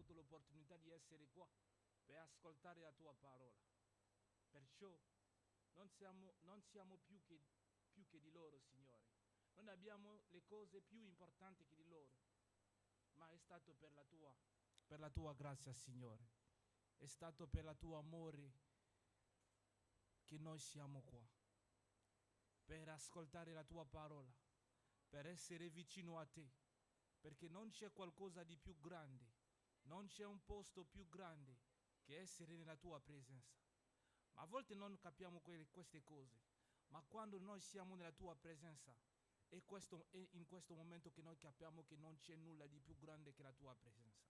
avuto l'opportunità di essere qua per ascoltare la tua parola. Perciò non siamo più che di loro, Signore. Non abbiamo le cose più importanti che di loro, ma è stato per la tua grazia, Signore. È stato per il tuo amore che noi siamo qua, per ascoltare la tua parola, per essere vicino a te, perché non c'è qualcosa di più grande, non c'è un posto più grande che essere nella tua presenza. Ma a volte non capiamo queste cose, ma quando noi siamo nella tua presenza è in questo momento che noi capiamo che non c'è nulla di più grande che la tua presenza.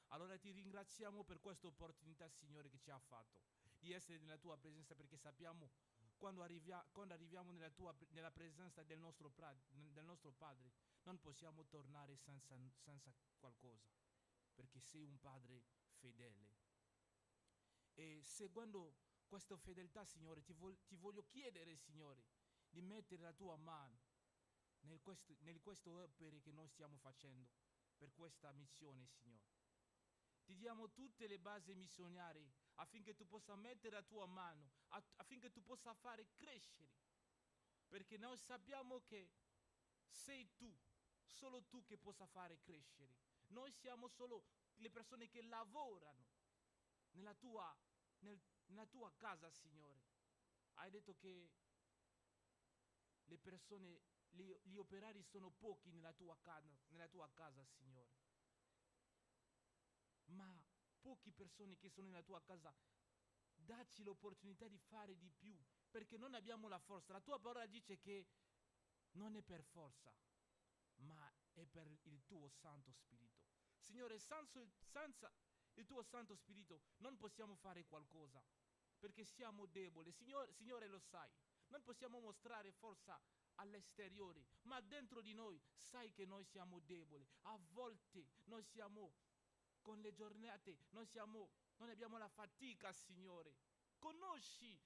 Allora ti ringraziamo per questa opportunità, Signore, che ci ha fatto di essere nella tua presenza, perché sappiamo quando arriviamo nella presenza del nostro Padre, non possiamo tornare senza qualcosa, perché sei un Padre fedele. E seguendo questa fedeltà, Signore, ti voglio chiedere, Signore, di mettere la tua mano nelle queste opere che noi stiamo facendo per questa missione, Signore. Ti diamo tutte le basi missionarie affinché tu possa mettere la tua mano, affinché tu possa fare crescere, perché noi sappiamo che sei tu, solo tu che possa fare crescere. Noi siamo solo le persone che lavorano nella tua, nella tua casa, Signore. Hai detto che le persone, gli operari sono pochi nella tua casa, Signore. Ma poche persone che sono nella tua casa, dacci l'opportunità di fare di più, perché non abbiamo la forza. La tua parola dice che non è per forza, ma è per il tuo Santo Spirito. Signore, senza il tuo Santo Spirito non possiamo fare qualcosa, perché siamo deboli. Signore, lo sai, non possiamo mostrare forza all'esteriore, ma dentro di noi sai che noi siamo deboli. A volte noi siamo con le giornate, non abbiamo la fatica, Signore. Conosci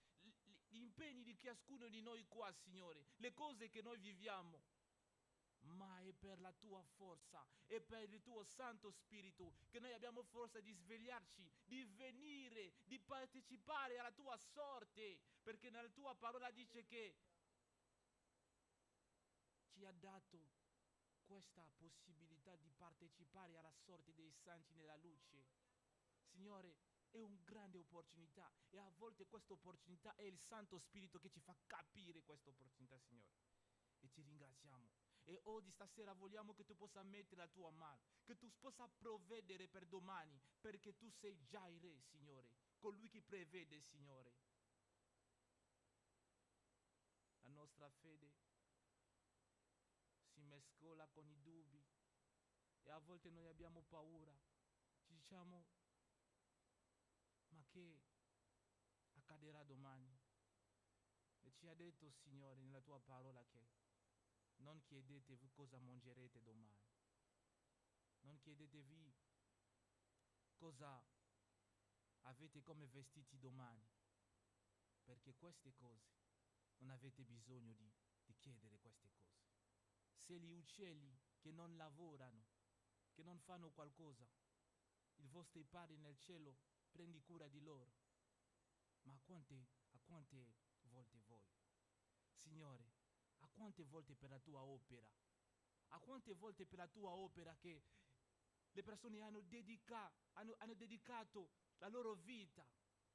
gli impegni di ciascuno di noi qua, Signore, le cose che noi viviamo. Ma è per la tua forza, è per il tuo Santo Spirito che noi abbiamo forza di svegliarci, di venire, di partecipare alla tua sorte, perché nella tua parola dice che ci ha dato questa possibilità di partecipare alla sorte dei santi nella luce. Signore, è una grande opportunità e a volte questa opportunità è il Santo Spirito che ci fa capire questa opportunità, Signore. E ti ringraziamo. E oggi stasera vogliamo che tu possa mettere la tua mano, che tu possa provvedere per domani, perché tu sei già il Re, Signore, colui che prevede, Signore. La nostra fede si mescola con i dubbi e a volte noi abbiamo paura. Ci diciamo, ma che accadrà domani? E ci ha detto, Signore, nella tua parola che non chiedetevi cosa mangerete domani, non chiedetevi cosa avete come vestiti domani, perché queste cose non avete bisogno di chiedere queste cose. Se gli uccelli che non lavorano, che non fanno qualcosa, il vostro Padre nel cielo prendi cura di loro, ma a quante volte voi, Signore, a quante volte per la tua opera, a quante volte per la tua opera che le persone hanno dedicato la loro vita,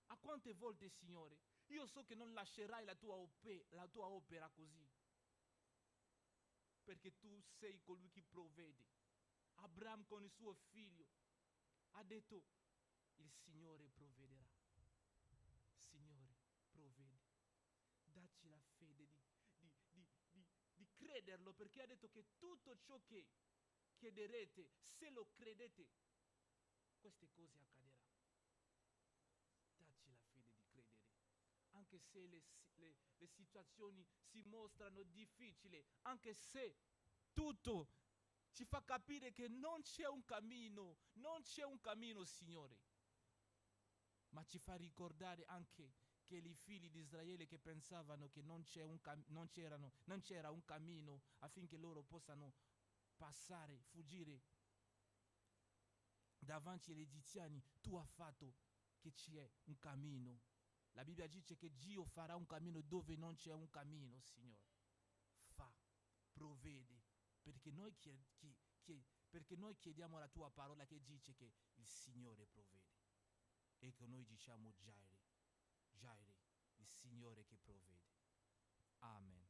a quante volte, Signore, io so che non lascerai la tua opera così, perché tu sei colui che provvede. Abramo con il suo figlio ha detto, il Signore provvederà. Signore, provvede. Dacci la fede di crederlo, perché ha detto che tutto ciò che chiederete, se lo credete, queste cose accadranno. Dacci la fede di credere. Anche se le situazioni si mostrano difficili, anche se tutto ci fa capire che non c'è un cammino, Signore, ma ci fa ricordare anche che i figli di Israele che pensavano che non c'era un cammino affinché loro possano passare, fuggire davanti agli egiziani, tu hai fatto che c'è un cammino. La Bibbia dice che Dio farà un cammino dove non c'è un cammino, Signore. Fa, provvedi, perché perché noi chiediamo la tua parola che dice che il Signore provvede. E che noi diciamo Jireh, Jireh, il Signore che provvede. Amen.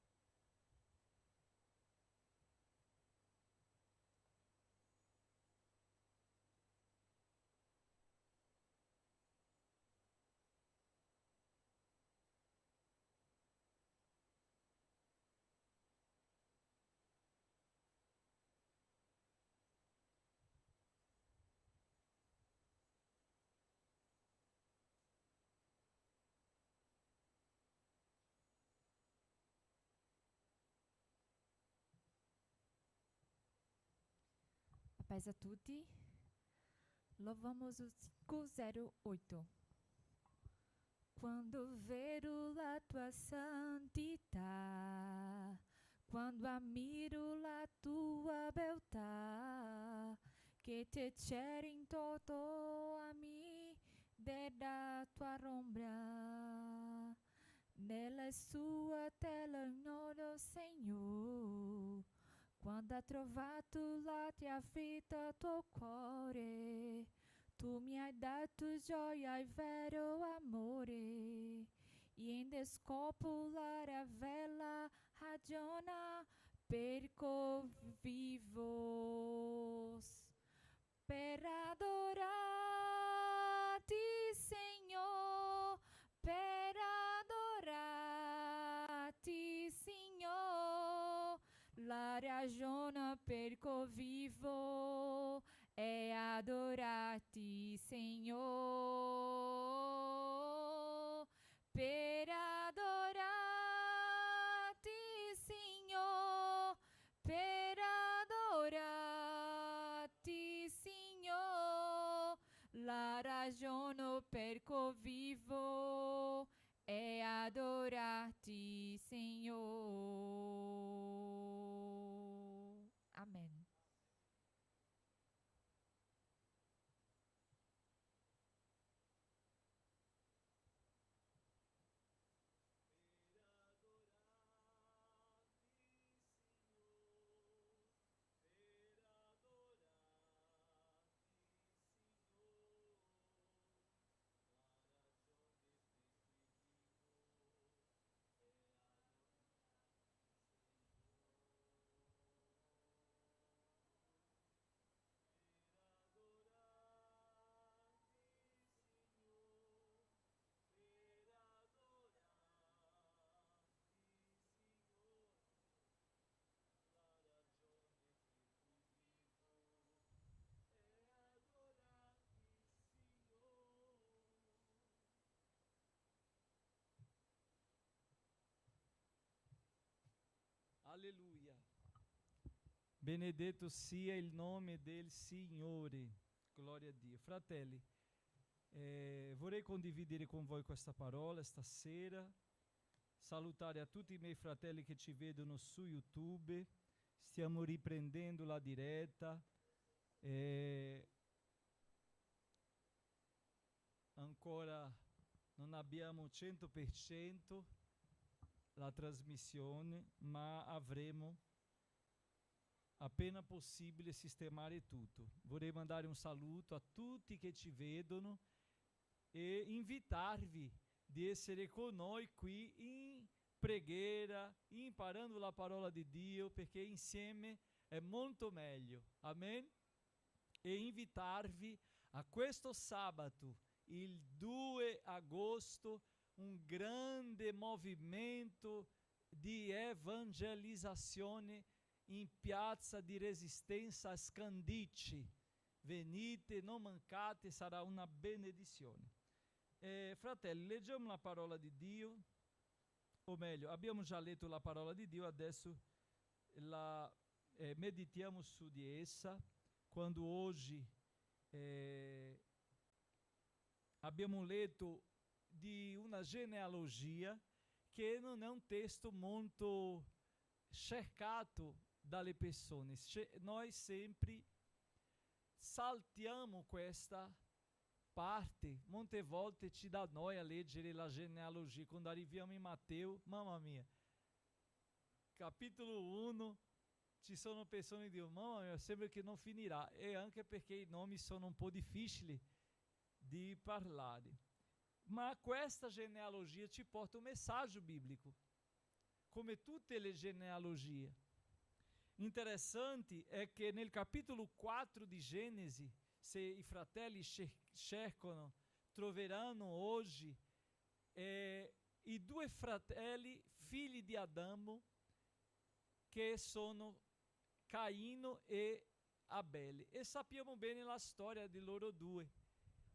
Paz a tutti. Louvamos o 508. Quando vejo la tua santità, quando ammiro la tua beltà, che te c'è in tutto a me, della tua ombra, nella sua tela nodo Signore. Quando ha trovato la tua vita, tuo cuore, tu mi hai dato gioia e vero amore, e in descopulara vela ragiona perco vivos. Per adorarti, Signor, per adorarti, Signor, la ragione per cui vivo è adorarti, Signor, per adorarti, Signor, per adorarti, Signor, la ragione per cui vivo è adorarti, Signor. Amen. Alleluia. Benedetto sia il nome del Signore. Glória a Dio. Fratelli, vorrei condividere con voi questa parola stasera. Salutare a tutti i miei fratelli che ci vedono su YouTube. Stiamo riprendendo la diretta. Ancora non abbiamo 100% la trasmissione, ma avremo appena possibile sistemare tutto. Vorrei mandare un saluto a tutti che ci vedono e invitarvi di essere con noi qui in preghiera, imparando la parola di Dio, perché insieme è molto meglio. Amen? E invitarvi a questo sabato, il 2 agosto, un grande movimento di evangelizzazione in piazza di Resistenza a Scandicci. Venite, non mancate, sarà una benedizione. Fratelli, leggiamo la parola di Dio, o meglio, abbiamo già letto la parola di Dio, adesso la meditiamo su di essa. Quando oggi abbiamo letto di una genealogia che non è un testo molto cercato dalle persone. Noi sempre saltiamo questa parte. Molte volte ci dà noia leggere la genealogia. Quando arriviamo in Matteo, mamma mia, capitolo 1, ci sono persone che dicono, mamma mia, sembra che non finirà. E anche perché i nomi sono un po' difficili di parlare. Ma questa genealogia ci porta un messaggio biblico, come tutte le genealogie. Interessante è che nel capitolo 4 di Genesi, se i fratelli cercano, troveranno oggi i due fratelli, figli di Adamo, che sono Caino e Abele. E sappiamo bene la storia di loro due.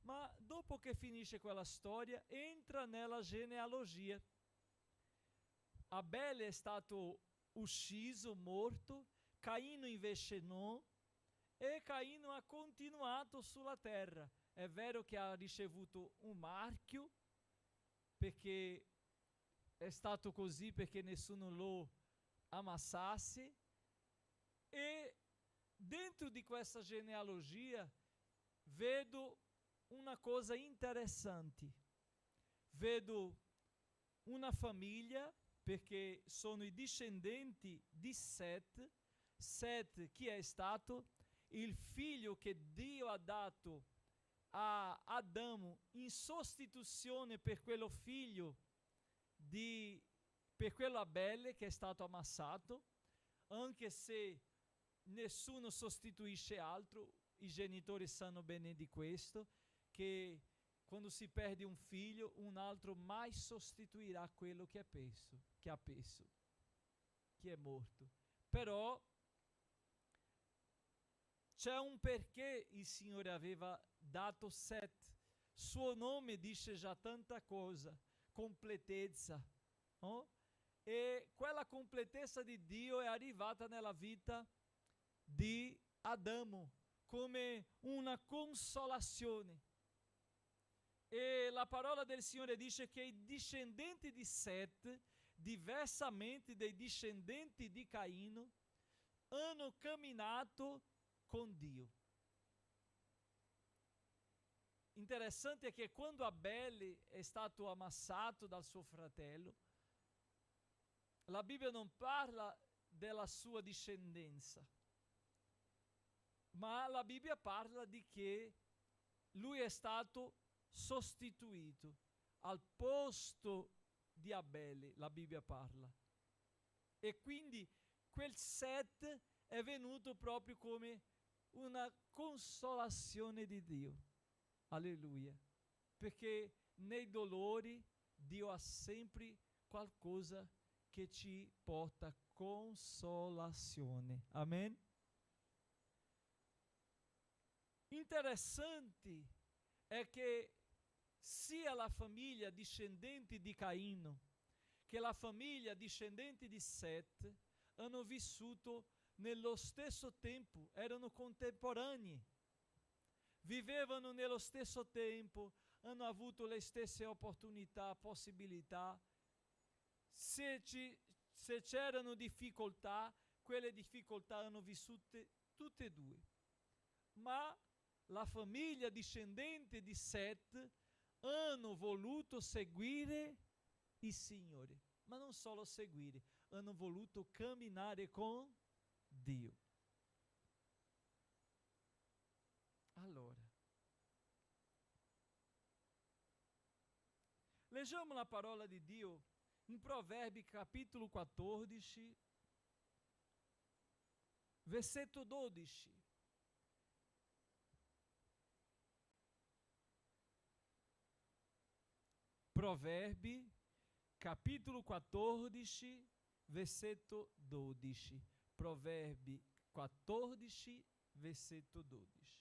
Ma dopo che finisce quella storia, entra nella genealogia. Abele è stato ucciso, morto, Caino invece no, e Caino ha continuato sulla terra. È vero che ha ricevuto un marchio, perché è stato così perché nessuno lo amassasse, e dentro di questa genealogia vedo una cosa interessante. Vedo una famiglia, perché sono i discendenti di Set. Set, chi è stato? Il figlio che Dio ha dato a Adamo in sostituzione per quello figlio per quello Abele che è stato amassato, anche se nessuno sostituisce altro. I genitori sanno bene di questo, che quando si perde un figlio, un altro mai sostituirà quello che ha perso, che è morto. Però c'è un perché il Signore aveva dato Set. Suo nome dice già tanta cosa, completezza, no? E quella completezza di Dio è arrivata nella vita di Adamo come una consolazione. E la parola del Signore dice che i discendenti di Set, diversamente dai discendenti di Caino, hanno camminato con Dio. Interessante è che quando Abele è stato amassato dal suo fratello, la Bibbia non parla della sua discendenza, ma la Bibbia parla di che lui è stato sostituito al posto di Abele, la Bibbia parla. E quindi quel Set è venuto proprio come una consolazione di Dio. Alleluia. Perché nei dolori Dio ha sempre qualcosa che ci porta consolazione. Amen? Interessante è che sia la famiglia discendente di Caino che la famiglia discendente di Set hanno vissuto nello stesso tempo, erano contemporanei, vivevano nello stesso tempo, hanno avuto le stesse opportunità, possibilità. Se c'erano difficoltà, quelle difficoltà hanno vissute tutte e due. Ma la famiglia discendente di Set hanno voluto seguire il Signore, ma non solo seguire, hanno voluto camminare con Dio. Allora, leggiamo la parola di Dio in Proverbi capitolo 14, versetto 12. Proverbi capitolo 14, versetto 12. Proverbi 14, versetto 12.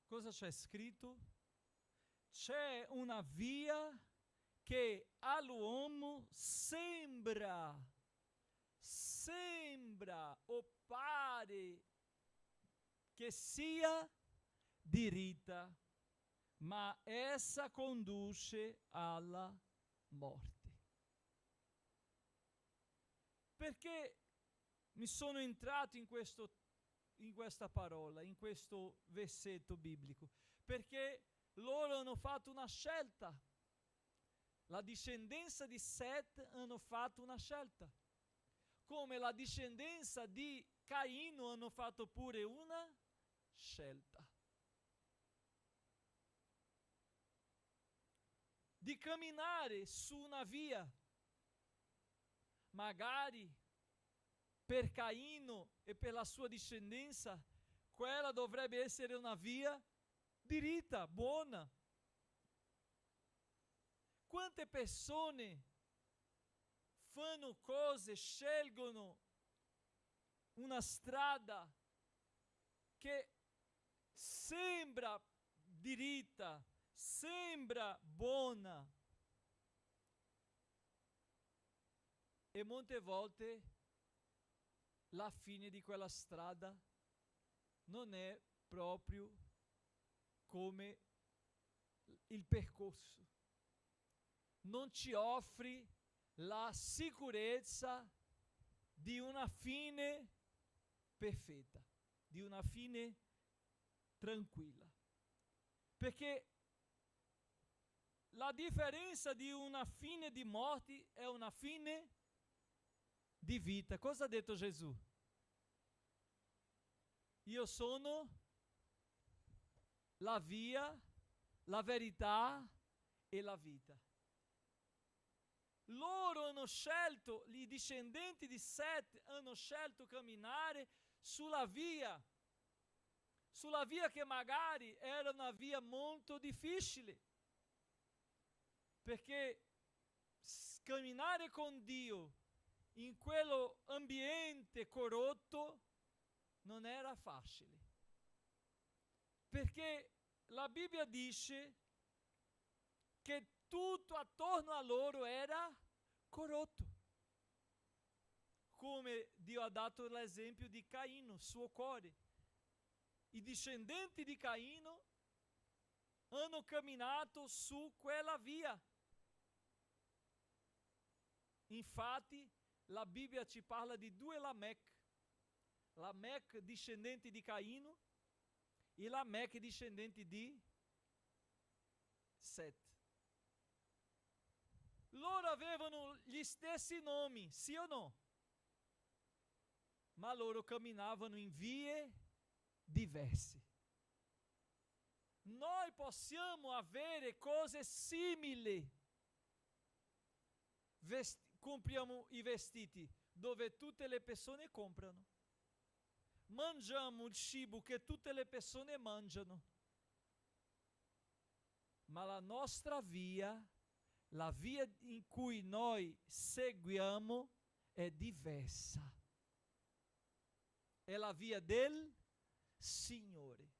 Cosa c'è scritto? C'è una via che all'uomo sembra o pare che sia diritta, ma essa conduce alla morte. Perché mi sono entrato in questa parola, in questo versetto biblico? Perché loro hanno fatto una scelta. La discendenza di Set hanno fatto una scelta. Come la discendenza di Caino hanno fatto pure una scelta. Di camminare su una via, magari per Caino e per la sua discendenza, quella dovrebbe essere una via diritta, buona. Quante persone fanno cose, scelgono una strada che sembra diritta, sembra buona, e molte volte la fine di quella strada non è proprio come il percorso. Non ci offri la sicurezza di una fine perfetta, di una fine tranquilla. Perché la differenza di una fine di morte è una fine di vita. Cosa ha detto Gesù? Io sono la via, la verità e la vita. Loro hanno scelto, i discendenti di Set hanno scelto camminare sulla via che magari era una via molto difficile, perché camminare con Dio in quello ambiente corrotto non era facile, perché la Bibbia dice che tutto attorno a loro era corrotto. Come Dio ha dato l'esempio di Caino, suo cuore. I discendenti di Caino hanno camminato su quella via. Infatti, la Bibbia ci parla di due Lamech. Lamech discendente di Caino e Lamech discendente di Set. Loro avevano gli stessi nomi, sì o no? Ma loro camminavano in vie diverse. Noi possiamo avere cose simili. Compriamo i vestiti dove tutte le persone comprano. Mangiamo il cibo che tutte le persone mangiano. Ma la nostra via, la via in cui noi seguiamo, è diversa. È la via del Signore.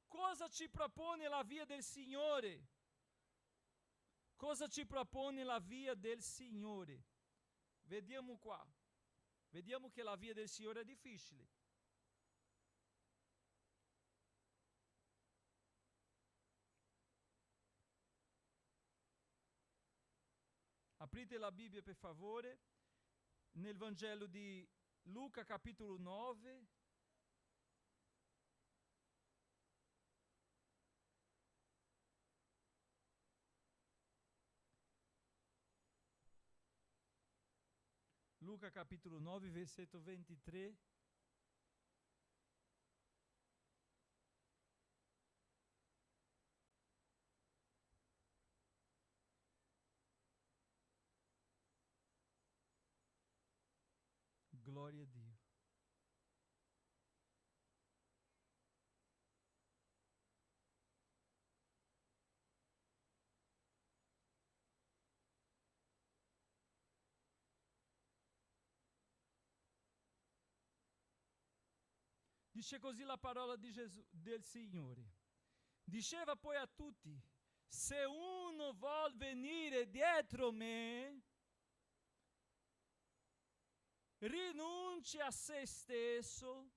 Cosa ci propone la via del Signore? Cosa ci propone la via del Signore? Vediamo qua. Vediamo che la via del Signore è difficile. Aprite la Bibbia per favore, nel Vangelo di Luca capitolo 9. Luca capitolo 9, versetto 23. Glória a Dio. Dice così la parola di Gesù, del Signore. Diceva poi a tutti: se uno vuol venire dietro me, rinunci a se stesso,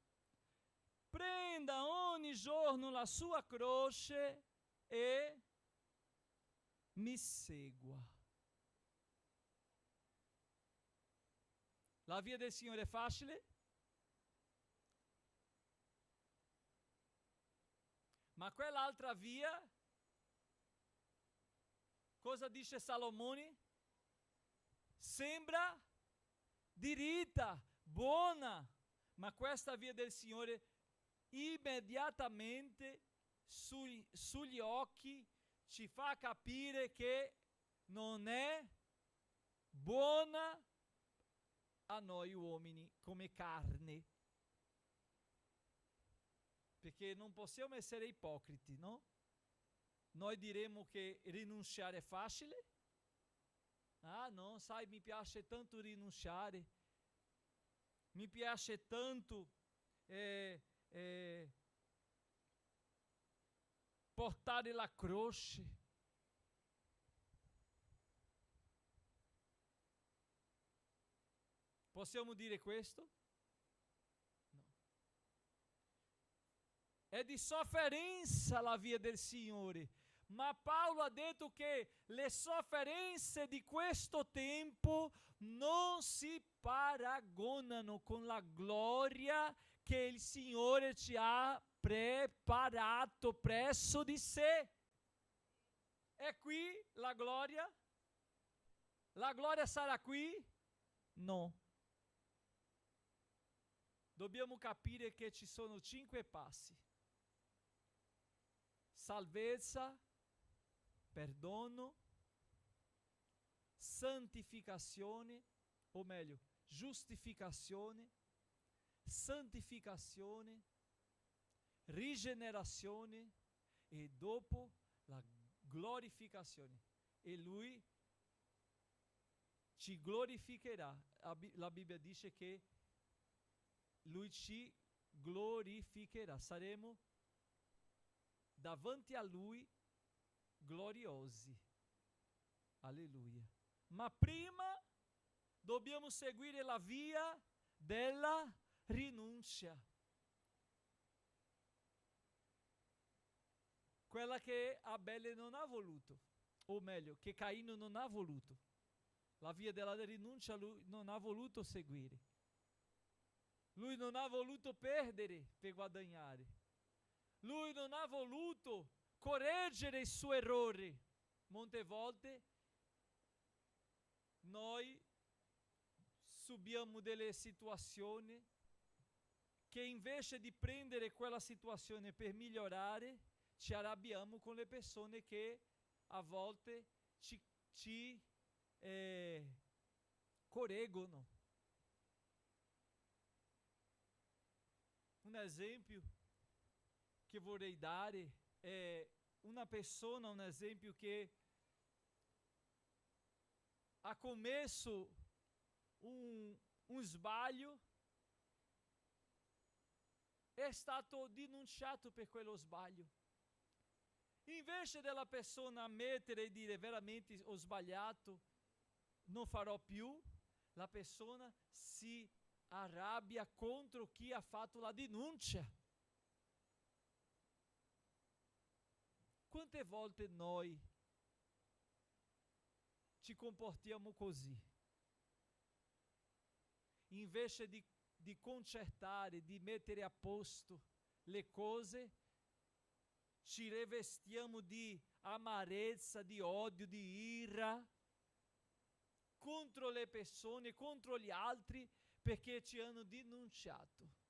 prenda ogni giorno la sua croce e mi segua. La via del Signore è facile? Ma quell'altra via, cosa dice Salomone? Sembra diritta, buona, ma questa via del Signore immediatamente sugli occhi ci fa capire che non è buona a noi uomini come carne. Perché non possiamo essere ipocriti, no? Noi diremo che rinunciare è facile. Ah, no, sai, mi piace tanto rinunciare. Mi piace tanto portare la croce. Possiamo dire questo? È di sofferenza la via del Signore, ma Paolo ha detto che le sofferenze di questo tempo non si paragonano con la gloria che il Signore ci ha preparato presso di sé. È qui la gloria? La gloria sarà qui? No. Dobbiamo capire che ci sono 5 passi. Salvezza, perdono, santificazione, o meglio, giustificazione, santificazione, rigenerazione e dopo la glorificazione. E Lui ci glorificherà. La Bibbia dice che Lui ci glorificherà. Saremo davanti a Lui gloriosi. Alleluia. Ma prima dobbiamo seguire la via della rinuncia. Quella che Abele non ha voluto, o meglio, che Caino non ha voluto. La via della rinuncia lui non ha voluto seguire. Lui non ha voluto perdere per guadagnare. Lui non ha voluto correggere il suo errore. Molte volte noi subiamo delle situazioni che invece di prendere quella situazione per migliorare, ci arrabbiamo con le persone che a volte ci correggono. Un esempio che vorrei dare è una persona, un esempio che ha commesso un sbaglio, è stato denunciato per quello sbaglio. Invece della persona ammettere e dire veramente ho sbagliato, non farò più, la persona si arrabbia contro chi ha fatto la denuncia. Quante volte noi ci comportiamo così? Invece di concertare, di mettere a posto le cose, ci rivestiamo di amarezza, di odio, di ira contro le persone, contro gli altri, perché ci hanno denunciato.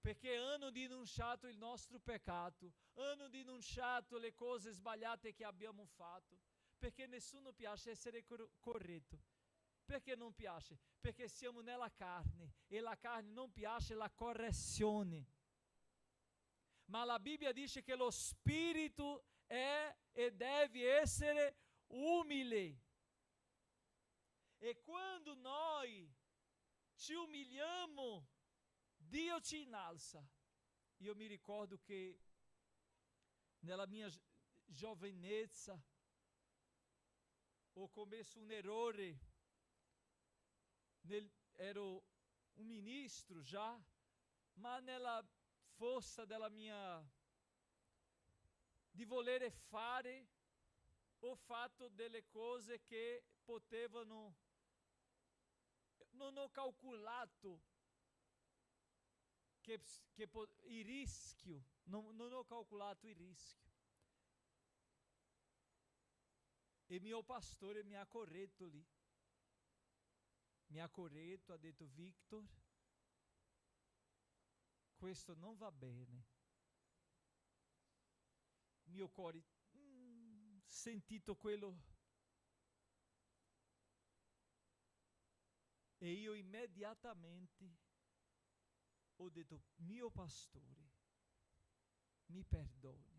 Perché hanno denunciato il nostro peccato, hanno denunciato le cose sbagliate che abbiamo fatto, perché nessuno piace essere corretto. Perché non piace? Perché siamo nella carne e la carne non piace la correzione. Ma la Bibbia dice che lo spirito è e deve essere umile. E quando noi ci umiliamo, Dio ci innalza. Io mi ricordo che nella mia giovinezza ho commesso un errore, ero un ministro già, ma nella forza della mia di volere fare ho fatto delle cose che potevano, non ho calcolato il rischio, non ho calcolato il rischio. E mio pastore mi ha corretto lì. Mi ha corretto, ha detto: Victor, questo non va bene. Mio cuore, sentito quello. E io immediatamente ho detto: mio pastore, mi perdoni.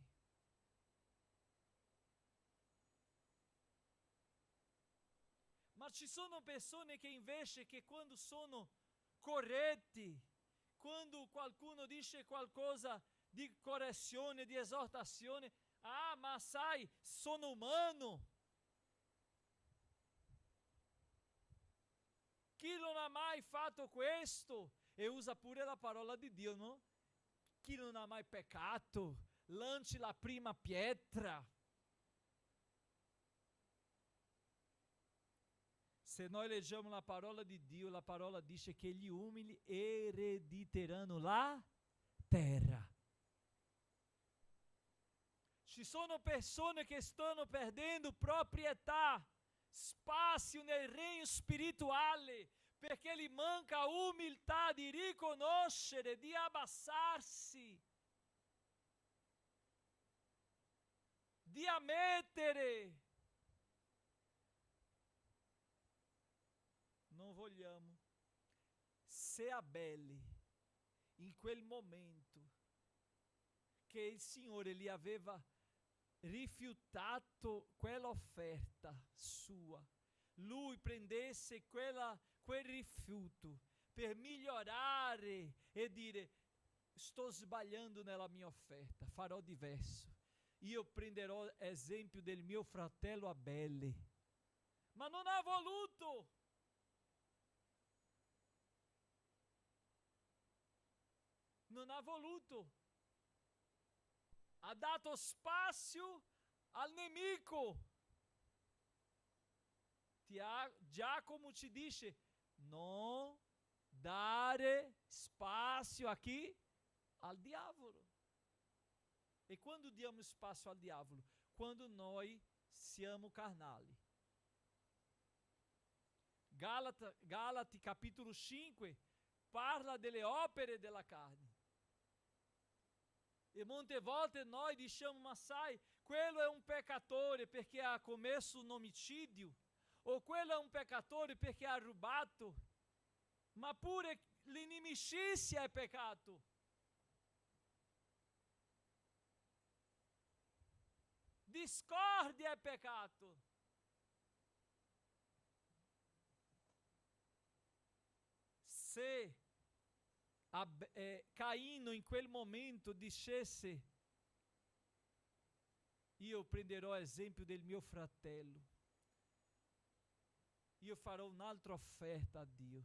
Ma ci sono persone che invece, che quando sono corretti, quando qualcuno dice qualcosa di correzione, di esortazione, ah, ma sai, sono umano. Chi non ha mai fatto questo? E usa pure la parola di Dio, no? Chi non ha mai peccato, lanci la prima pietra. Se noi leggiamo la parola di Dio, la parola dice che gli umili erediteranno la terra. Ci sono persone che stanno perdendo proprietà, spazio nel regno spirituale, perché gli manca umiltà di riconoscere, di abbassarsi, di ammettere. Non vogliamo. Se Abele, in quel momento che il Signore gli aveva rifiutato quell'offerta sua, lui prendesse quel rifiuto per migliorare e dire: sto sbagliando nella mia offerta, farò diverso. Io prenderò esempio del mio fratello Abele. Ma non ha voluto. Non ha voluto. Ha dato spazio al nemico. Giacomo ci dice: non dare spazio a chi? Al diavolo. E quando diamo spazio al diavolo? Quando noi siamo carnali. Galati capitolo 5 parla delle opere della carne. E molte volte noi diciamo: ma sai, quello è un peccatore perché ha commesso un omicidio, o quello è un peccatore perché ha rubato. Ma pure l'inimicizia è peccato. Discordia è peccato. Se Caino in quel momento dicesse: io prenderò esempio del mio fratello, io farò un'altra offerta a Dio.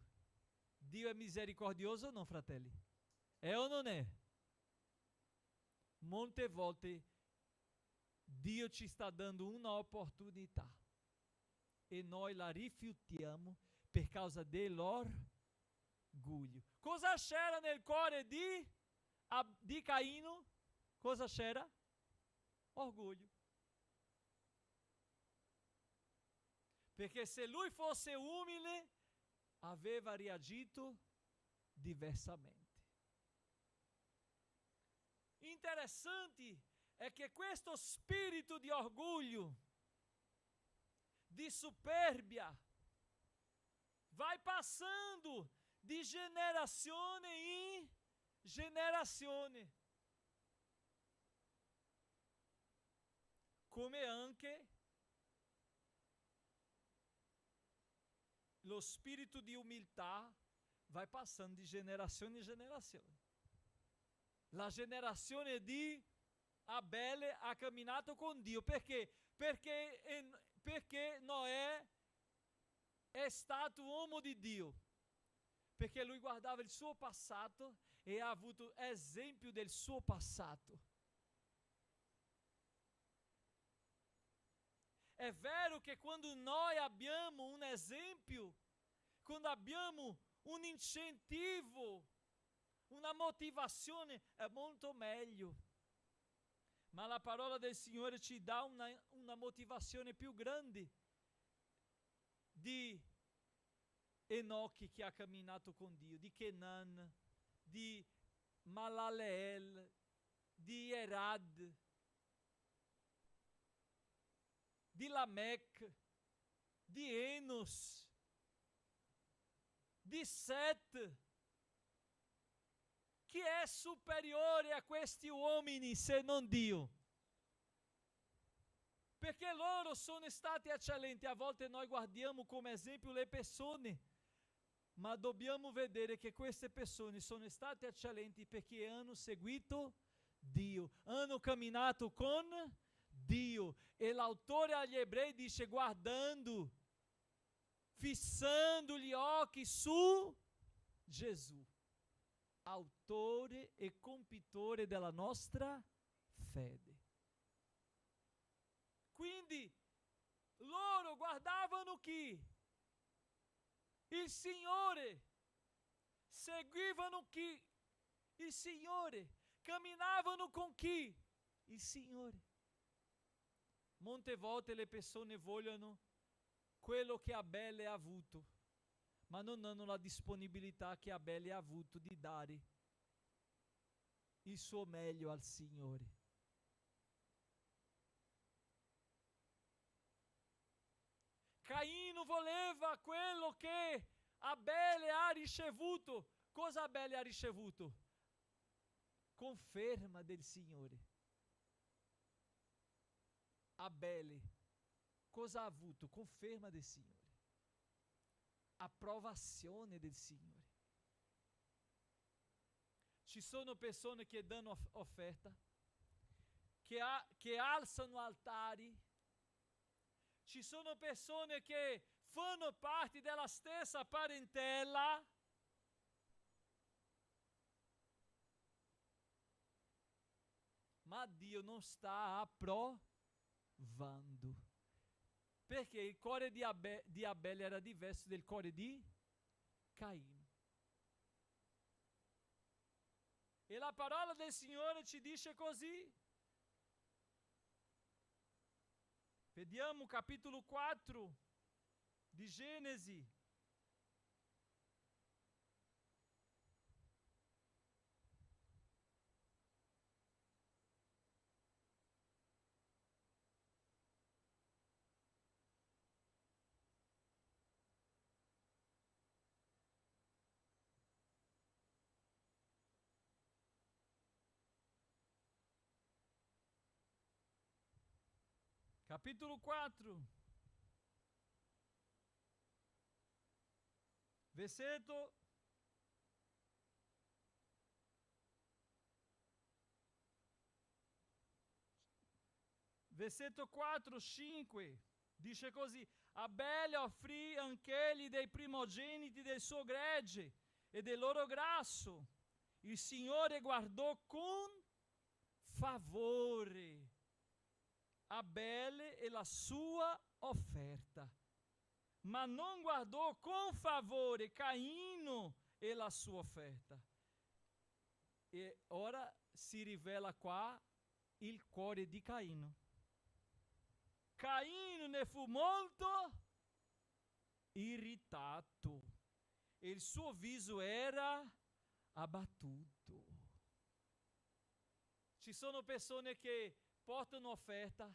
Dio è misericordioso o no, fratelli? È o non è? Molte volte Dio ci sta dando un'opportunità e noi la rifiutiamo per causa dell'orgoglio. Cosa c'era nel cuore di Caino? Cosa c'era? Orgoglio. Perché se lui fosse umile, aveva reagito diversamente. Interessante è che questo spirito di orgoglio, di superbia, vai passando di generazione in generazione. Come anche lo spirito di umiltà vai passando di generazione in generazione. La generazione di Abele ha camminato con Dio. Perché? Perché Noè è stato uomo di Dio. Perché lui guardava il suo passato e ha avuto esempio del suo passato. È vero che quando noi abbiamo un esempio, quando abbiamo un incentivo, una motivazione, è molto meglio. Ma la parola del Signore ci dà una motivazione più grande di Enoch che ha camminato con Dio, di Kenan, di Malaleel, di Erad, di Lamech, di Enos, di Set. Chi è superiore a questi uomini se non Dio? Perché loro sono stati eccellenti. A volte noi guardiamo come esempio le persone, ma dobbiamo vedere che queste persone sono state eccellenti perché hanno seguito Dio, hanno camminato con Dio. E l'autore agli Ebrei dice: guardando, fissando gli occhi su Gesù, autore e compitore della nostra fede. Quindi loro guardavano chi? Il Signore. Seguivano chi? Il Signore. Camminavano con chi? Il Signore. Molte volte le persone vogliono quello che Abele ha avuto, ma non hanno la disponibilità che Abele ha avuto di dare il suo meglio al Signore. Caino voleva quello che Abele ha ricevuto. Cosa Abele ha ricevuto? Conferma del Signore. Abele cosa ha avuto? Conferma del Signore. Approvazione del Signore. Ci sono persone che danno offerta, che alzano altari. Ci sono persone che fanno parte della stessa parentela, ma Dio non sta approvando. Perché il cuore di Abele era diverso del cuore di Caino. E la parola del Signore ci dice così. Vediamo capitolo 4 di Genesi. Capitolo 4, versetto 4, 5, dice così: Abele offrì anch'egli dei primogeniti del suo gregge e del loro grasso. Il Signore guardò con favore Abele e la sua offerta, ma non guardò con favore Caino e la sua offerta. E ora si rivela qua il cuore di Caino. Caino ne fu molto irritato e il suo viso era abbattuto. Ci sono persone che portano offerta,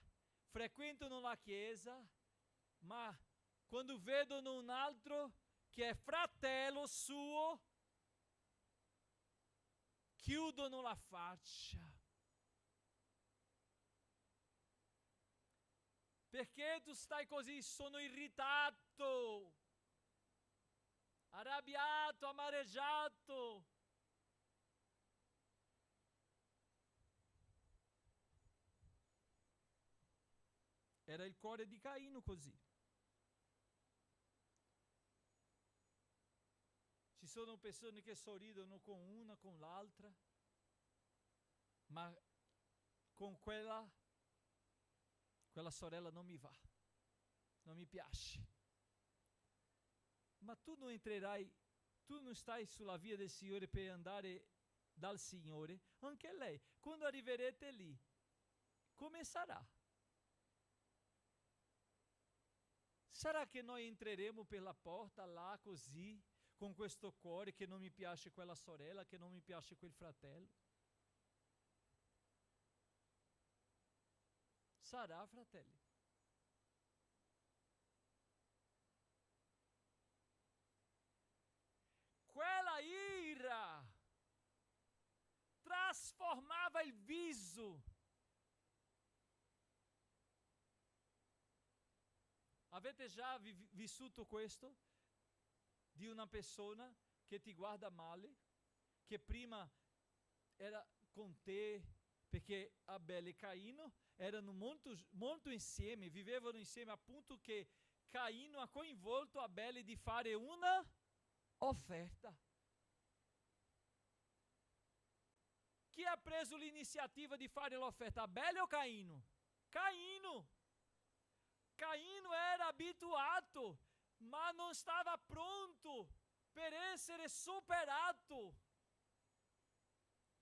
frequentano la chiesa, ma quando vedono un altro che è fratello suo, chiudono la faccia. Perché tu stai così? Sono irritato, arrabbiato, amareggiato. Era il cuore di Caino così. Ci sono persone che sorridono con una, con l'altra, ma con quella sorella non mi va, non mi piace. Ma tu non stai sulla via del Signore per andare dal Signore, anche lei, quando arriverete lì, come sarà? Sarà che noi entreremo per la porta là così, con questo cuore che non mi piace quella sorella, che non mi piace quel fratello? Sarà, fratelli? Quella ira trasformava il viso. Avete già vissuto questo? Di una persona che ti guarda male, che prima era con te, perché Abele e Caino erano molto insieme, vivevano insieme, appunto che Caino ha coinvolto Abele di fare una offerta. Chi ha preso l'iniziativa di fare l'offerta, Abele o Caino? Caino! Caino era abituato, ma non stava pronto per essere superato.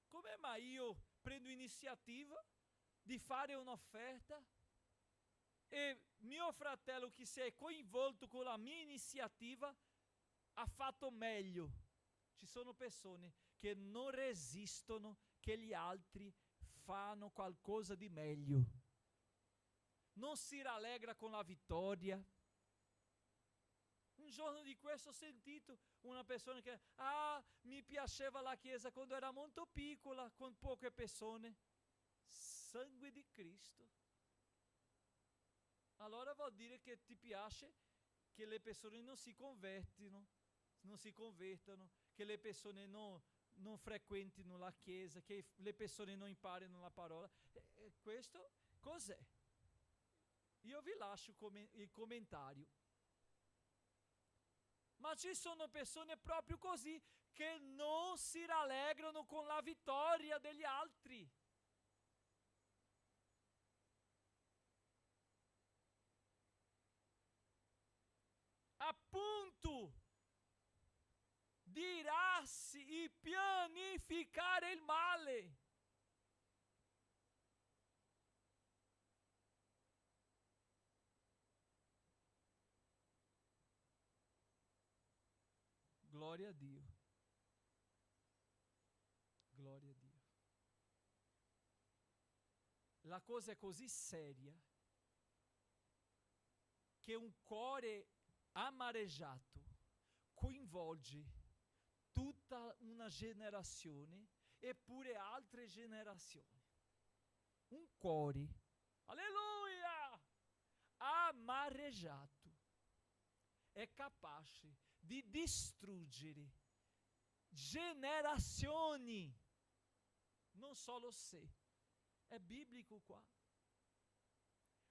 Come mai io prendo iniziativa di fare un'offerta e mio fratello che si è coinvolto con la mia iniziativa ha fatto meglio? Ci sono persone che non resistono che gli altri fanno qualcosa di meglio. Non si rallegra con la vittoria. Un giorno di questo ho sentito una persona che mi piaceva la chiesa quando era molto piccola, con poche persone. Sangue di Cristo. Allora vuol dire che ti piace che le persone non si convertano, che le persone non frequentino la chiesa, che le persone non imparino la parola. Questo cos'è? Io vi lascio il commentario. Ma ci sono persone proprio così che non si rallegrano con la vittoria degli altri. Appunto di irarsi e pianificare il male. Glória a Dio. Glória a Dio. La cosa è così seria che un cuore amareggiato coinvolge tutta una generazione e pure altre generazioni. Un cuore, alleluia, amareggiato è capace di distruggere generazioni, non solo sé. È biblico qua.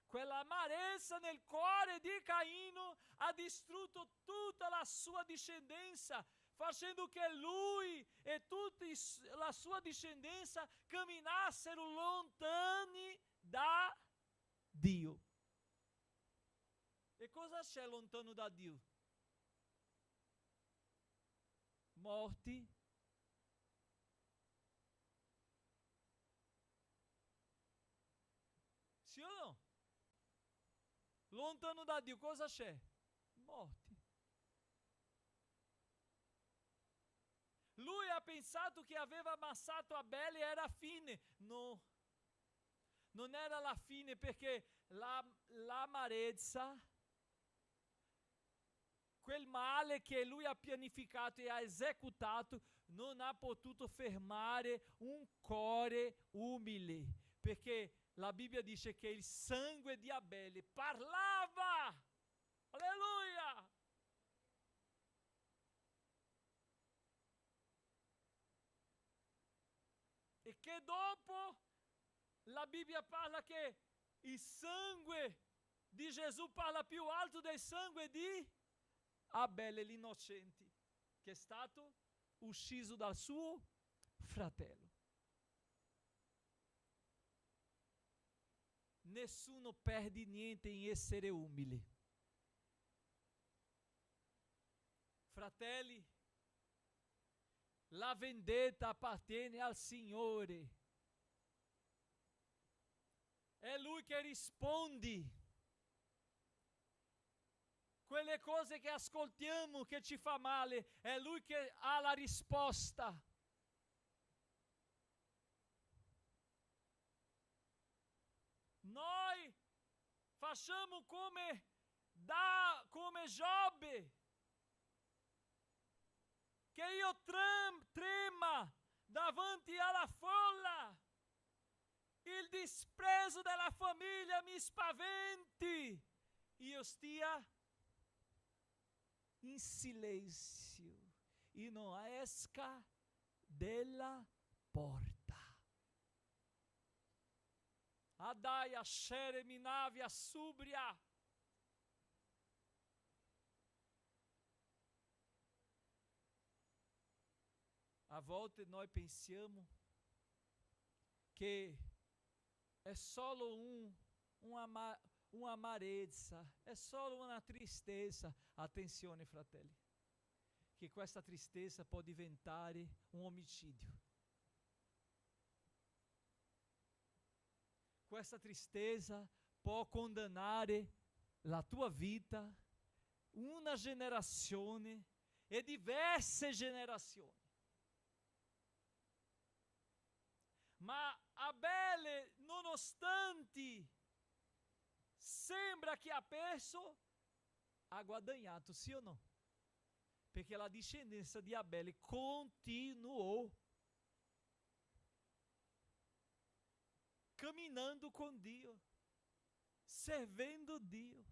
Quella amarezza nel cuore di Caino ha distrutto tutta la sua discendenza, facendo che lui e tutta la sua discendenza camminassero lontani da Dio. E cosa c'è lontano da Dio? Morti, sì o no? Lontano da Dio cosa c'è? Morti. Lui ha pensato che aveva ammazzato Abele e era fine. No, non era la fine, perché l'amarezza, quel male che lui ha pianificato e ha esecutato, non ha potuto fermare un cuore umile, perché la Bibbia dice che il sangue di Abele parlava. Alleluia! E che dopo la Bibbia parla che il sangue di Gesù parla più alto del sangue di Abele l'innocente, che è stato ucciso dal suo fratello. Nessuno perde niente in essere umili. Fratelli, la vendetta appartiene al Signore. È Lui che risponde. Quelle cose che ascoltiamo che ci fa male, è Lui che ha la risposta. Noi facciamo come Giobbe, che io trema davanti alla folla, il disprezzo della famiglia mi spaventi, io stia in silenzio e non esca della porta. Adai ascere minavi assubria. A volte noi pensiamo che è solo un'amarezza, è solo una tristezza. Attenzione, fratelli, che questa tristezza può diventare un omicidio. Questa tristezza può condannare la tua vita, una generazione e diverse generazioni. Ma Abele, nonostante sembra che ha perso, ha guadagnato, sì o no? Perché la discendenza di Abele continuò camminando con Dio, servendo Dio.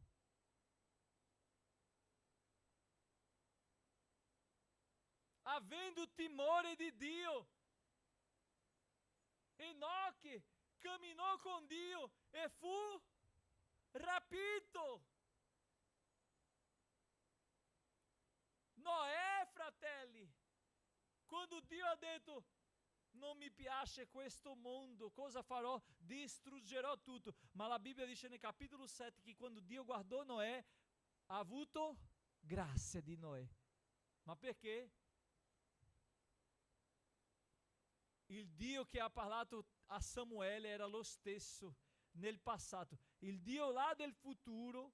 Avendo timore di Dio. Enoque camminò con Dio e fu rapito. Noè, fratelli, quando Dio ha detto non mi piace questo mondo, cosa farò? Distruggerò tutto. Ma la Bibbia dice nel capitolo 7 che quando Dio guardò Noè ha avuto grazia di Noè. Ma perché? Il Dio che ha parlato a Samuele era lo stesso nel passato. Il Dio là del futuro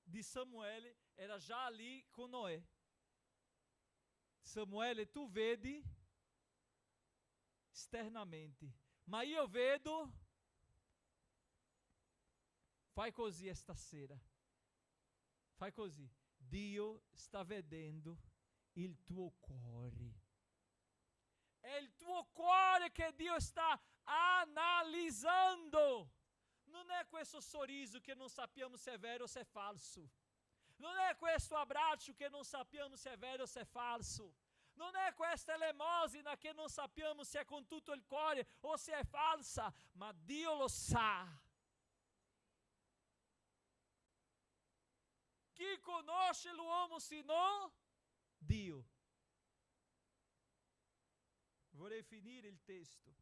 di Samuele era già lì con Noè. Samuele, tu vedi esternamente, ma io vedo. Fai così stasera. Fai così. Dio sta vedendo il tuo cuore. È il tuo cuore che Dio sta analizzando. Non è questo sorriso che non sappiamo se è vero o se è falso. Non è questo abbraccio che non sappiamo se è vero o se è falso. Non è questa elemosina che non sappiamo se è con tutto il cuore o se è falsa. Ma Dio lo sa. Chi conosce l'uomo se non Dio? Vorrei finire il testo.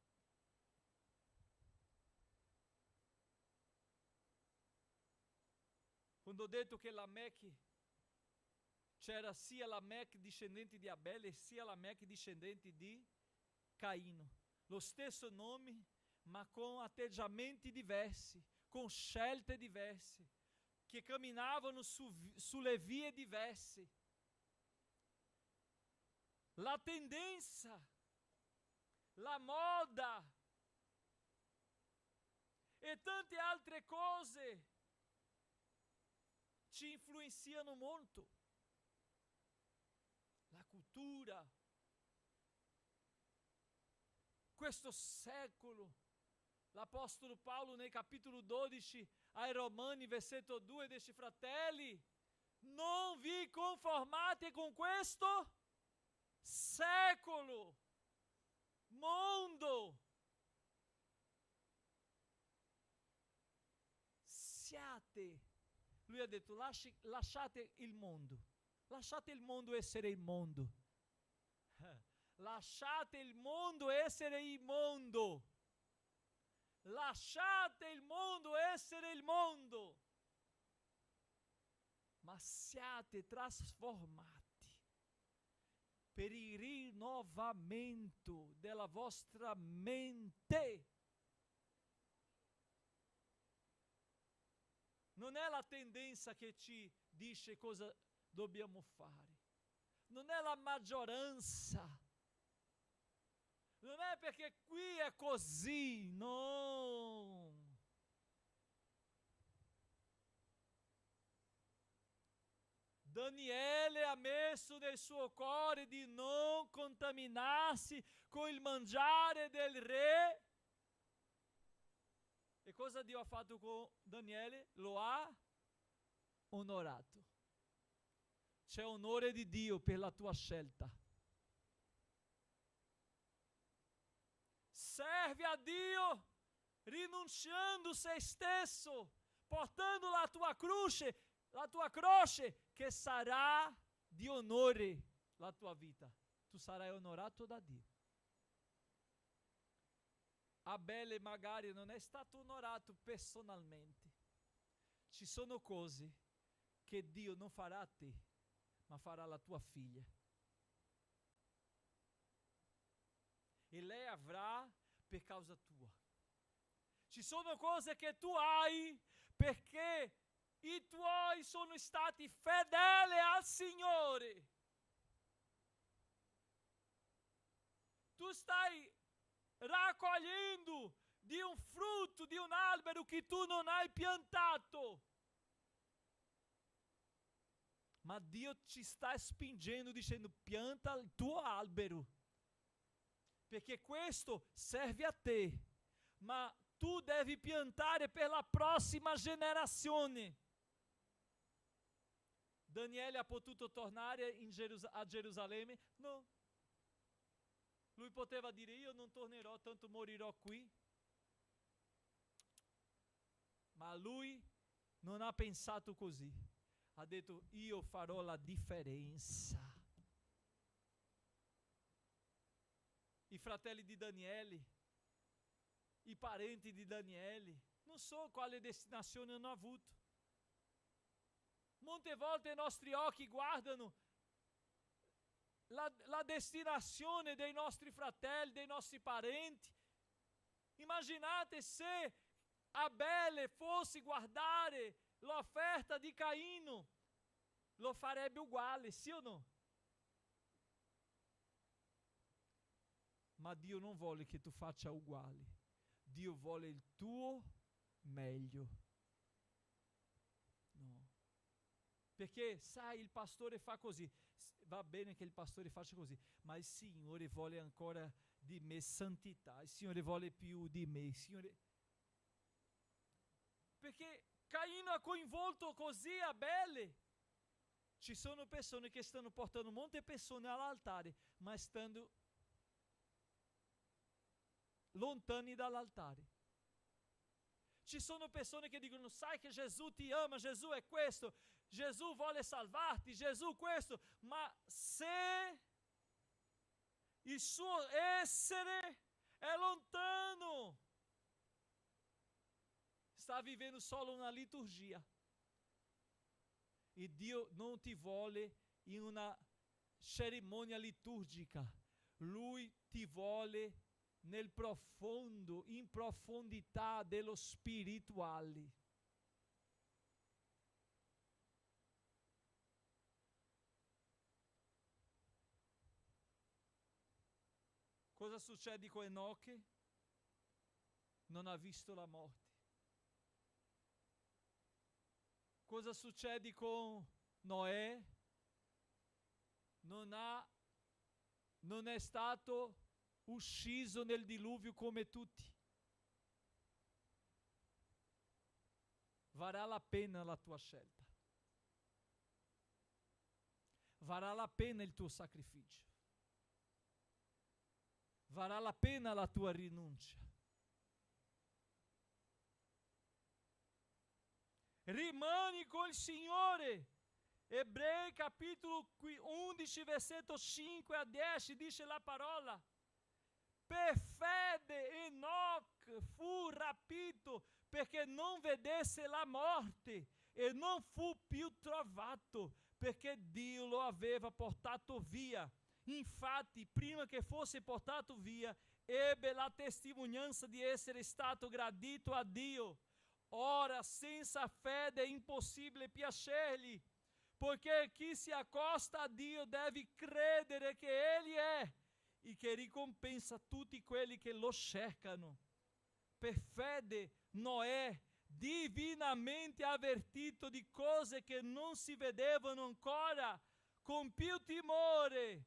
Quando ho detto che Lamech, c'era sia Lamech discendente di Abele sia Lamech discendente di Caino. Lo stesso nome, ma con atteggiamenti diversi, con scelte diverse, che camminavano sulle vie diverse. La tendenza, la moda e tante altre cose ci influenziano molto. La cultura, questo secolo. L'Apostolo Paolo nel capitolo 12 ai Romani, versetto 2, dice: fratelli, non vi conformate con questo secolo, mondo. Siate Lui ha detto, lasciate il mondo essere il mondo. Lasciate il mondo essere il mondo. Lasciate il mondo essere il mondo. Ma siate trasformati per il rinnovamento della vostra mente. Non è la tendenza che ci dice cosa dobbiamo fare. Non è la maggioranza. Non è perché qui è così, no. Daniele ha messo nel suo cuore di non contaminarsi con il mangiare del re. E cosa Dio ha fatto con Daniele? Lo ha onorato. C'è onore di Dio per la tua scelta. Serve a Dio rinunciando se stesso, portando la tua croce, che sarà di onore la tua vita. Tu sarai onorato da Dio. Abele magari non è stato onorato personalmente. Ci sono cose che Dio non farà a te, ma farà alla tua figlia. E lei avrà per causa tua. Ci sono cose che tu hai perché i tuoi sono stati fedeli al Signore. Tu stai raccogliendo di un frutto, di un albero che tu non hai piantato. Ma Dio ci sta spingendo dicendo pianta il tuo albero. Perché questo serve a te, ma tu devi piantare per la prossima generazione. Daniele ha potuto tornare a Gerusalemme? No. Lui poteva dire, io non tornerò, tanto morirò qui. Ma lui non ha pensato così. Ha detto, io farò la differenza. I fratelli di Daniele, i parenti di Daniele, non so quale destinazione hanno avuto. Molte volte i nostri occhi guardano la destinazione dei nostri fratelli, dei nostri parenti. Immaginate se Abele fosse guardare l'offerta di Caino, lo farebbe uguale, sì o no? Ma Dio non vuole che tu faccia uguale. Dio vuole il tuo meglio. No. Perché, sai, il pastore fa così. Va bene che il pastore faccia così, ma il Signore vuole ancora di me santità. Il Signore vuole più di me. Il Signore... Perché Caino ha coinvolto così Abele. Ci sono persone che stanno portando molte persone all'altare, ma stando lontani dall'altare. Ci sono persone che dicono, sai che Gesù ti ama, Gesù è questo, Gesù vuole salvarti, Gesù questo, ma se il suo essere è lontano, sta vivendo solo una liturgia. E Dio non ti vuole in una cerimonia liturgica. Lui ti vuole nel profondo, in profondità dello spirituale. Cosa succede con Enoche? Non ha visto la morte. Cosa succede con Noè? Non è stato ucciso nel diluvio come tutti. Varrà la pena la tua scelta. Varrà la pena il tuo sacrificio. Varrà la pena la tua rinuncia. rimani col Signore. Ebrei capitolo 11, versetto 5 a 10, dice la parola: per fede Enoch fu rapito perché non vedesse la morte e non fu più trovato perché Dio lo aveva portato via. Infatti, prima che fosse portato via, ebbe la testimonianza di essere stato gradito a Dio. Ora, senza fede è impossibile piacergli, poiché chi si accosta a Dio deve credere che Egli è e che ricompensa tutti quelli che lo cercano. Per fede Noè, divinamente avvertito di cose che non si vedevano ancora, con più timore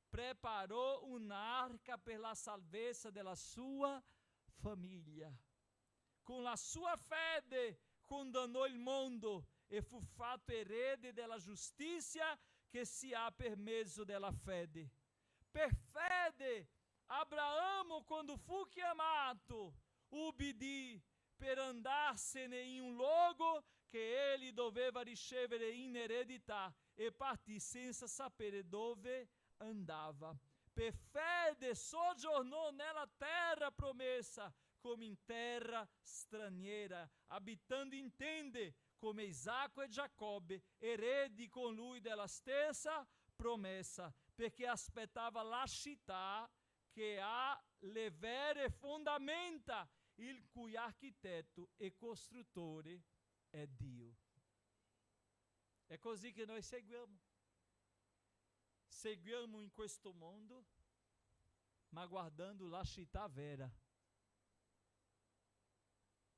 preparò un'arca per la salvezza della sua famiglia. Con la sua fede condannou il mondo e fu fatto erede della giustizia che si ha per mezzo della fede. Per fede Abraamo, quando fu chiamato, ubbidì per andarsene in un luogo che egli doveva ricevere in eredità e partì senza sapere dove andava. Per fede soggiornò nella terra promessa, come in terra straniera, abitando in tende, come Isacco e Giacobbe, eredi con lui della stessa promessa, perché aspettava la città che ha le vere fondamenta, il cui architetto e costruttore è Dio. È così che noi seguiamo. Seguiamo in questo mondo, ma guardando la città vera.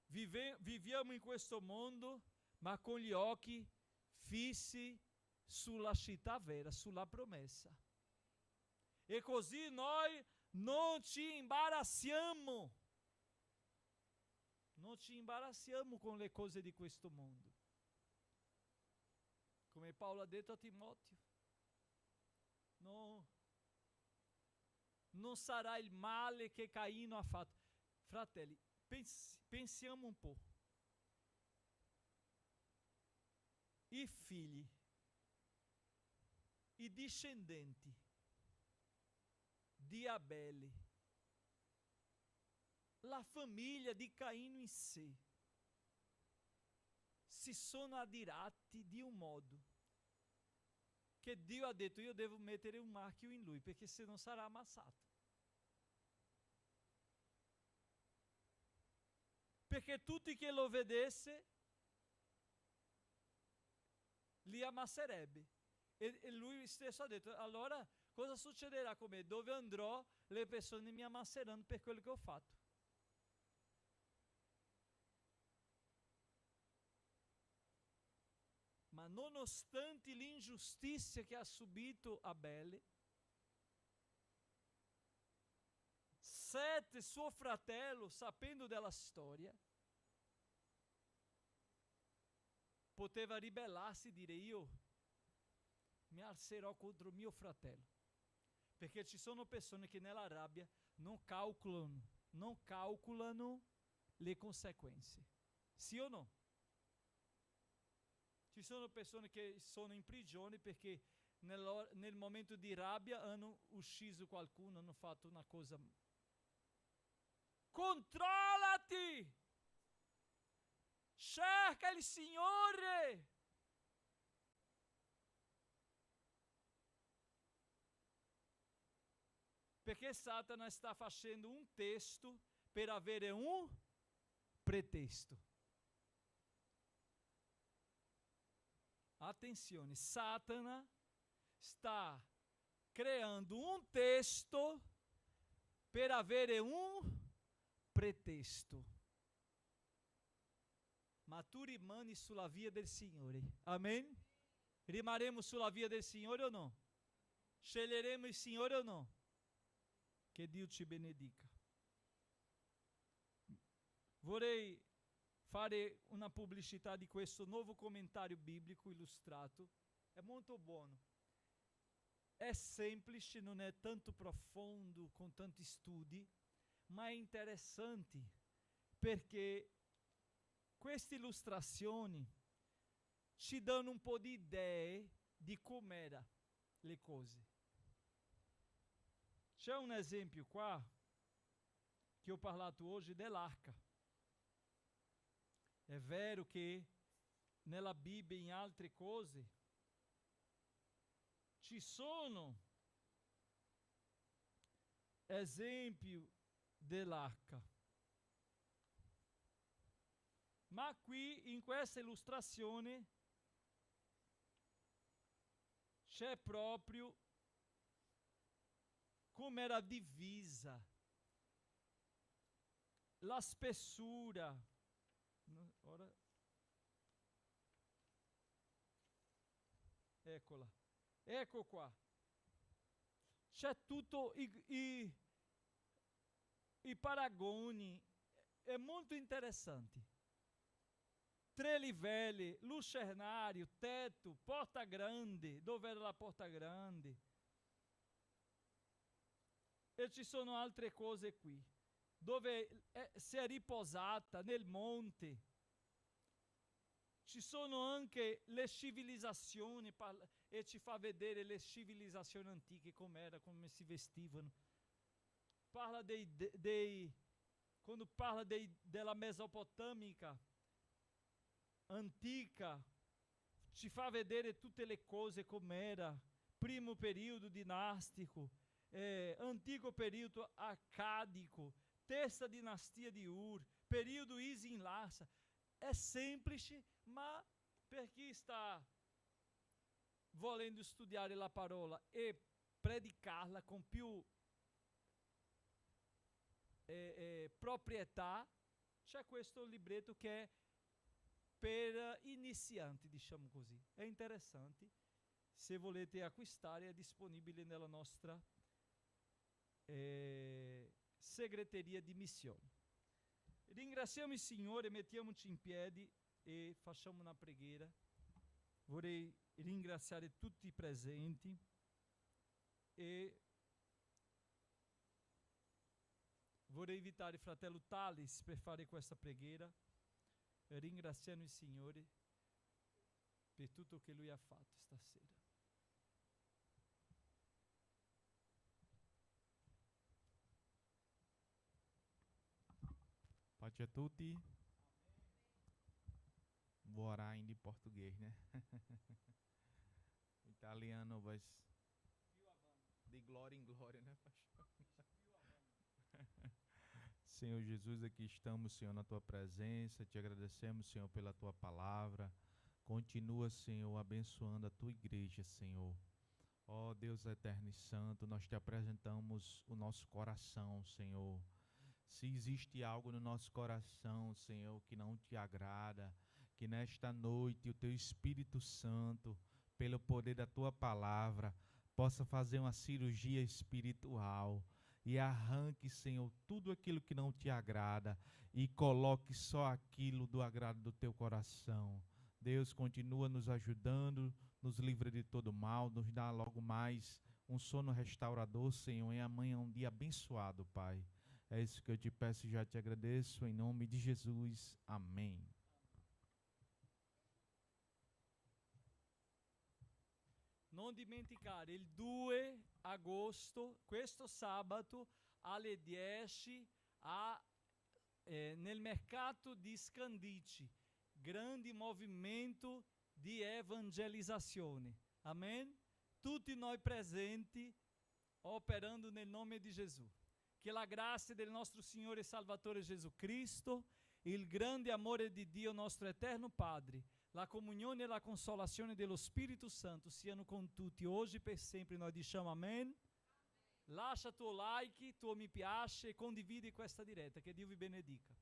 Viviamo in questo mondo, ma con gli occhi fissi sulla città vera, sulla promessa. E così noi non ci imbarazziamo. Non ci imbarazziamo con le cose di questo mondo. Come Paolo ha detto a Timoteo, no, non sarà il male che Caino ha fatto. Fratelli, pensiamo un po'. I figli, i discendenti di Abele, la famiglia di Caino in sé, si sono adirati di un modo che Dio ha detto: io devo mettere un marchio in lui, perché se no sarà ammazzato. Perché tutti che lo vedesse li amasserebbe. E lui stesso ha detto: allora cosa succederà con me? Dove andrò le persone mi amasseranno per quello che ho fatto. Ma nonostante l'ingiustizia che ha subito Abele, Sete, suo fratello, sapendo della storia, poteva ribellarsi e dire: io mi alzerò contro mio fratello. Perché ci sono persone che nella rabbia non calcolano le conseguenze. Sì o no? Ci sono persone che sono in prigione perché nel momento di rabbia hanno ucciso qualcuno, hanno fatto una cosa. Controllati! Cerca il Signore! Perché Satana sta facendo un testo per avere un pretesto. Attenzione, Satana sta creando un testo per avere un pretesto. Ma tu rimani sulla via del Signore. Amen? Rimarremo sulla via del Signore o no? Sceglieremo il Signore o no? Che Dio ci benedica. Vorrei fare una pubblicità di questo nuovo commentario biblico illustrato. È molto buono. È semplice, non è tanto profondo, con tanti studi, ma è interessante perché queste illustrazioni ci dando un po' di idee di com'era le cose. C'è un esempio qua che ho parlato oggi dell'arca. È vero che nella Bibbia e in altre cose ci sono esempi dell'arca, ma qui in questa illustrazione c'è proprio come era divisa, la spessura. Ora, eccola, ecco qua. C'è tutto i paragoni, è molto interessante. 3 livelli, lucernario, teto, porta grande, dove era la porta grande. E ci sono altre cose qui, dove si è riposata nel monte. Ci sono anche le civilizzazioni, e ci fa vedere le civilizzazioni antiche com'era, come si vestivano. Parla quando parla della Mesopotamica antica, ci fa vedere tutte le cose com'era, primo periodo dinastico, antico periodo accadico, terza dinastia di Ur, periodo Isin Larsa. È semplice, ma per chi sta volendo studiare la parola e predicarla con più proprietà, c'è questo libretto che è per inizianti, diciamo così. È interessante. Se volete acquistare, è disponibile nella nostra segreteria di missione. Ringraziamo il Signore, mettiamoci in piedi e facciamo una preghiera. Vorrei ringraziare tutti i presenti e vorrei invitare il fratello Thales per fare questa preghiera, ringraziando il Signore per tutto che Lui ha fatto stasera. Pace a tutti. Vou orar ainda em português, né? O italiano vai de glória em glória, né, pastor? Senhor Jesus, aqui estamos, Senhor, na Tua presença. Te agradecemos, Senhor, pela Tua palavra. Continua, Senhor, abençoando a Tua igreja, Senhor. Ó Deus eterno e santo, nós Te apresentamos o nosso coração, Senhor. Se existe algo no nosso coração, Senhor, que não Te agrada, que nesta noite o Teu Espírito Santo, pelo poder da Tua palavra, possa fazer uma cirurgia espiritual e arranque, Senhor, tudo aquilo que não Te agrada e coloque só aquilo do agrado do Teu coração. Deus, continua nos ajudando, nos livra de todo mal, nos dá logo mais um sono restaurador, Senhor, e amanhã um dia abençoado, Pai. É isso que eu Te peço e já Te agradeço, em nome de Jesus. Amém. Non dimenticare il 2 agosto, questo sabato, alle 10 nel mercato di Scandici, grande movimento di evangelizzazione. Amen? Tutti noi presenti, operando nel nome di Gesù. Che la grazia del nostro Signore e Salvatore Gesù Cristo, il grande amore di Dio nostro eterno Padre, la comunione e la consolazione dello Spirito Santo siano con tutti, oggi e per sempre. Noi diciamo amen. Lascia tuo like, tuo mi piace e condividi questa diretta. Che Dio vi benedica.